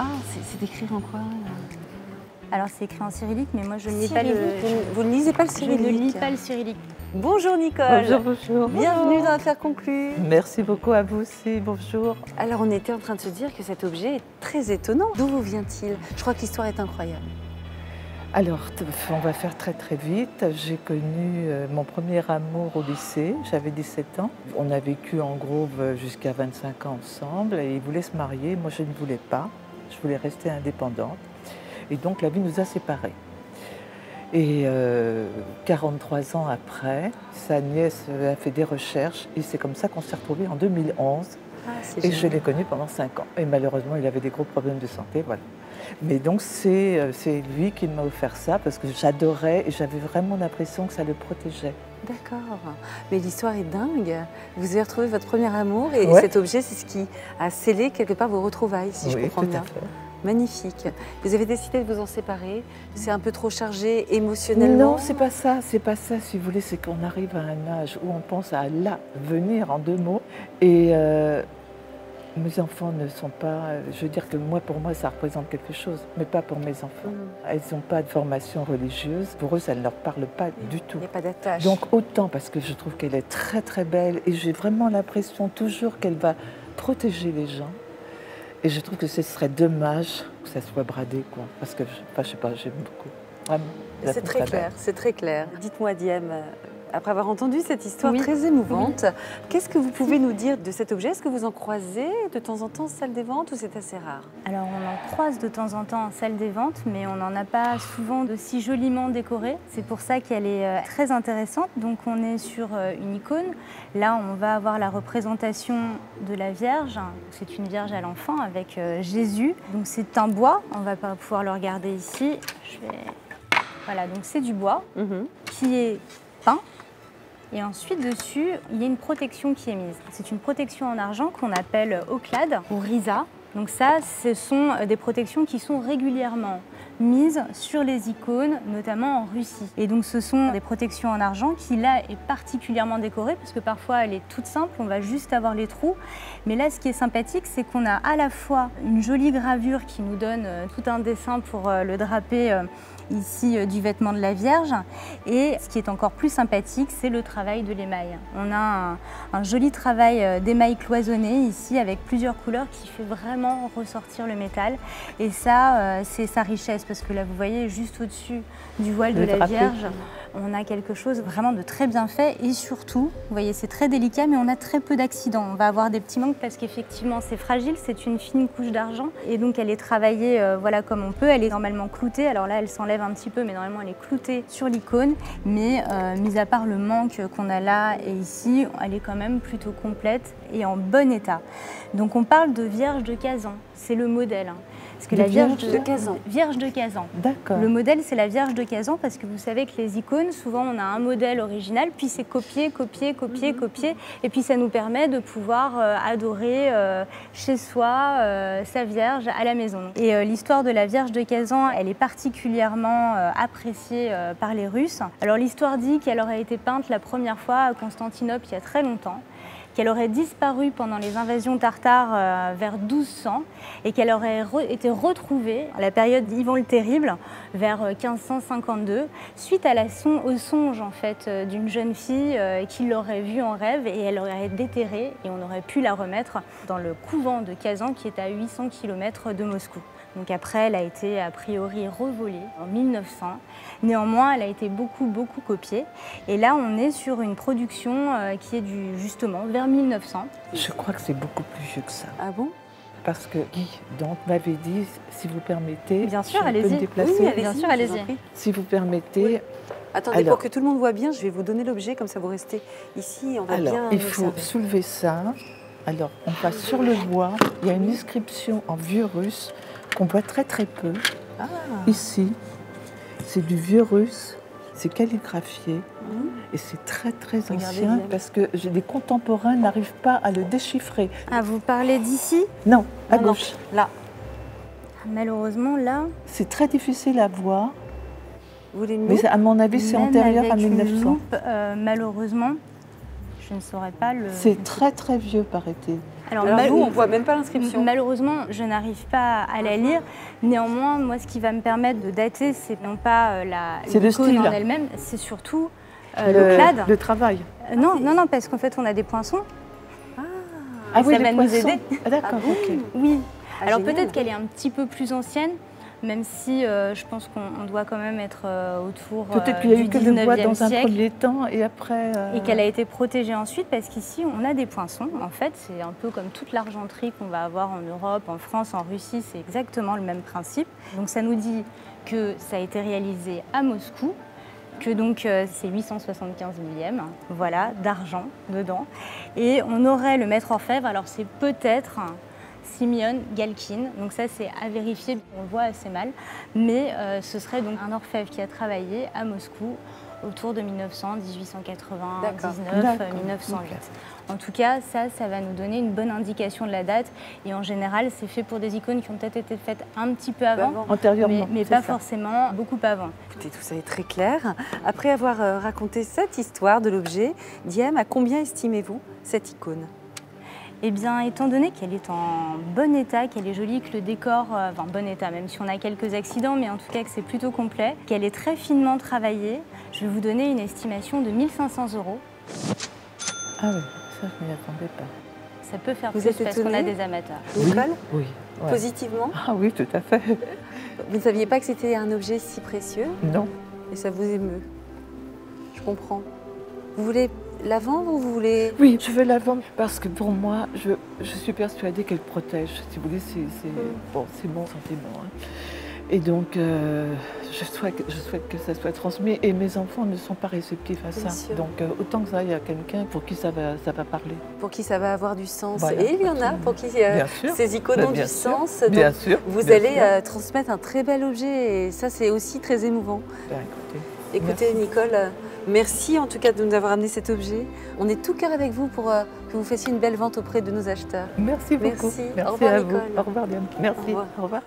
Ah, c'est écrit en quoi là? Alors c'est écrit en cyrillique, mais moi je ne lis pas le... Vous ne lisez pas le Je cyrillique? ne lis pas le cyrillique. Bonjour Nicole. Bonjour, bonjour. Bienvenue dans Affaires conclues. Merci beaucoup à vous aussi, bonjour. Alors on était en train de se dire que cet objet est très étonnant. D'où vous vient-il? Je crois que l'histoire est incroyable. Alors, on va faire très très vite. J'ai connu mon premier amour au lycée, j'avais 17 ans. On a vécu en gros jusqu'à 25 ans ensemble et il voulait se marier. Moi je ne voulais pas, je voulais rester indépendante. Et donc la vie nous a séparés. Et 43 ans après, sa nièce a fait des recherches et c'est comme ça qu'on s'est retrouvés en 2011. Ah, et je l'ai connu pendant 5 ans. Et malheureusement, il avait des gros problèmes de santé, voilà. Mais donc c'est lui qui m'a offert ça parce que j'adorais et j'avais vraiment l'impression que ça le protégeait. D'accord. Mais l'histoire est dingue. Vous avez retrouvé votre premier amour et Ouais. cet objet, c'est ce qui a scellé quelque part vos retrouvailles, si je comprends bien. Tout à fait. Magnifique. Vous avez décidé de vous en séparer. C'est un peu trop chargé émotionnellement? Non, c'est pas ça, si vous voulez, c'est qu'on arrive à un âge où on pense à l'avenir en 2 mots. Et mes enfants ne sont pas, je veux dire que pour moi, ça représente quelque chose, mais pas pour mes enfants. Elles n'ont pas de formation religieuse, pour eux, ça ne leur parle pas du tout. Il n'y a pas d'attache. Donc autant parce que je trouve qu'elle est très très belle et j'ai vraiment l'impression toujours qu'elle va protéger les gens. Et je trouve que ce serait dommage que ça soit bradé, quoi. Parce que, je sais pas, j'aime beaucoup. Vraiment. C'est très clair, c'est très clair. Dites-moi, Diem, après avoir entendu cette histoire Oui. très émouvante, qu'est-ce que vous pouvez nous dire de cet objet? Est-ce que vous en croisez de temps en temps en salle des ventes ou c'est assez rare? Alors on en croise de temps en temps en salle des ventes, mais on n'en a pas souvent de si joliment décorée. C'est pour ça qu'elle est très intéressante. Donc on est sur une icône. Là on va avoir la représentation de la Vierge. C'est une Vierge à l'enfant avec Jésus. Donc c'est un bois, on va pas pouvoir le regarder ici. Voilà, donc c'est du bois qui est peint. Et ensuite, dessus, il y a une protection qui est mise. C'est une protection en argent qu'on appelle Oclade ou Risa. Donc ça, ce sont des protections qui sont régulièrement mises sur les icônes, notamment en Russie. Et donc ce sont des protections en argent qui, là, est particulièrement décorée, parce que parfois, elle est toute simple, on va juste avoir les trous. Mais là, ce qui est sympathique, c'est qu'on a à la fois une jolie gravure qui nous donne tout un dessin pour le draper ici du vêtement de la Vierge. Et ce qui est encore plus sympathique, c'est le travail de l'émail. On a un joli travail d'émail cloisonné ici avec plusieurs couleurs qui fait vraiment ressortir le métal. Et ça, c'est sa richesse parce que là, vous voyez, juste au-dessus du voile de la Vierge, on a quelque chose vraiment de très bien fait et surtout, vous voyez, c'est très délicat mais on a très peu d'accidents. On va avoir des petits manques parce qu'effectivement c'est fragile, c'est une fine couche d'argent et donc elle est travaillée voilà, comme on peut. Elle est normalement cloutée, alors là elle s'enlève un petit peu mais normalement elle est cloutée sur l'icône. Mais mis à part le manque qu'on a là et ici, elle est quand même plutôt complète et en bon état. Donc on parle de Vierge de Kazan, c'est le modèle. Parce que la Vierge de Kazan. Vierge de Kazan. D'accord. Le modèle, c'est la Vierge de Kazan parce que vous savez que les icônes, souvent, on a un modèle original, puis c'est copié, copié, copié, copié. Et puis ça nous permet de pouvoir adorer chez soi sa Vierge à la maison. Et l'histoire de la Vierge de Kazan, elle est particulièrement appréciée par les Russes. Alors l'histoire dit qu'elle aurait été peinte la première fois à Constantinople il y a très longtemps, qu'elle aurait disparu pendant les invasions tartares vers 1200 et qu'elle aurait été retrouvée à la période d'Ivan le Terrible vers 1552 suite à au songe en fait d'une jeune fille qui l'aurait vue en rêve et elle aurait été déterrée et on aurait pu la remettre dans le couvent de Kazan qui est à 800 km de Moscou. Donc après, elle a été a priori revolée en 1900. Néanmoins, elle a été beaucoup copiée. Et là, on est sur une production qui est justement vers 1900. Je crois que c'est beaucoup plus vieux que ça. Ah bon? Parce que Guy donc m'avait dit, si vous permettez, Bien sûr, je peux me allez-y. déplacer. Oui, bien sûr, allez-y. Si vous permettez. Attendez, Alors, pour que tout le monde voit bien, je vais vous donner l'objet, comme ça vous restez ici et on va alors, bien il faut soulever ça. Alors, on passe sur le bois. Il y a une inscription en vieux russe qu'on voit très peu. Ah. Ici, c'est du vieux russe, c'est calligraphié et c'est très ancien bien. parce que des contemporains n'arrivent pas à le déchiffrer. Ah, vous parlez d'ici? Non, à Non, gauche. non, là. Malheureusement, là... C'est très difficile à voir, Vous voulez une mais loupe? à mon avis, c'est même antérieur à avec une 1900. loupe, malheureusement, je ne saurais pas le... C'est très vieux, paraît-il. Alors nous, on ne voit même pas l'inscription. Malheureusement, je n'arrive pas à la lire. Néanmoins, moi, ce qui va me permettre de dater, c'est non pas l'icône en elle-même, c'est surtout le clade. Le travail. Non, parce qu'en fait, on a des poinçons. Ah oui, ça va nous aider. Ah, d'accord, ok. Oui. Alors génial. peut-être qu'elle est un petit peu plus ancienne, même si je pense qu'on doit quand même être autour Peut-être qu'il y a eu que le bois dans un siècle. premier temps et après... Et qu'elle a été protégée ensuite parce qu'ici on a des poinçons. En fait, c'est un peu comme toute l'argenterie qu'on va avoir en Europe, en France, en Russie, c'est exactement le même principe. Donc ça nous dit que ça a été réalisé à Moscou, que donc c'est 875 millièmes, voilà, d'argent dedans. Et on aurait le maître orfèvre, alors c'est peut-être Simeon Galkin, donc ça c'est à vérifier, on le voit assez mal, mais ce serait donc un orfèvre qui a travaillé à Moscou autour de 1900, 1899, 1908. En tout cas, ça va nous donner une bonne indication de la date et en général, c'est fait pour des icônes qui ont peut-être été faites un petit peu avant, antérieurement, mais pas forcément beaucoup avant. Écoutez, tout ça est très clair. Après avoir raconté cette histoire de l'objet, Diem, à combien estimez-vous cette icône ? Eh bien, étant donné qu'elle est en bon état, qu'elle est jolie, que le décor, enfin bon état, même si on a quelques accidents, mais en tout cas que c'est plutôt complet, qu'elle est très finement travaillée, je vais vous donner une estimation de 1 500 €. Ah oui, ça je ne m'y attendais pas. Ça peut faire Vous plus êtes parce qu'on a des amateurs. Nicole ? Oui. Ouais. Positivement ? Ah oui, tout à fait. Vous ne saviez pas que c'était un objet si précieux Non. et ça vous émeut. Je comprends. Vous voulez la vendre ou vous voulez... Oui, je veux la vendre parce que pour moi, je suis persuadée qu'elle protège. Si vous voulez, c'est mon sentiment. Hein. Et donc, je souhaite que ça soit transmis. Et mes enfants ne sont pas réceptifs à ça. sûr. Donc, autant que ça, il y a quelqu'un pour qui ça va parler. Pour qui ça va avoir du sens. Voilà, et il y en a pour qui ces icônes ont du sens. Donc, Bien sûr. Vous allez transmettre un très bel objet et ça, c'est aussi très émouvant. Ben, Écoutez, Nicole, merci en tout cas de nous avoir amené cet objet. On est tout cœur avec vous pour que vous fassiez une belle vente auprès de nos acheteurs. Merci beaucoup. Merci. Merci Au revoir, à vous. Nicole. Au revoir, Diane. Merci. Au revoir. Au revoir.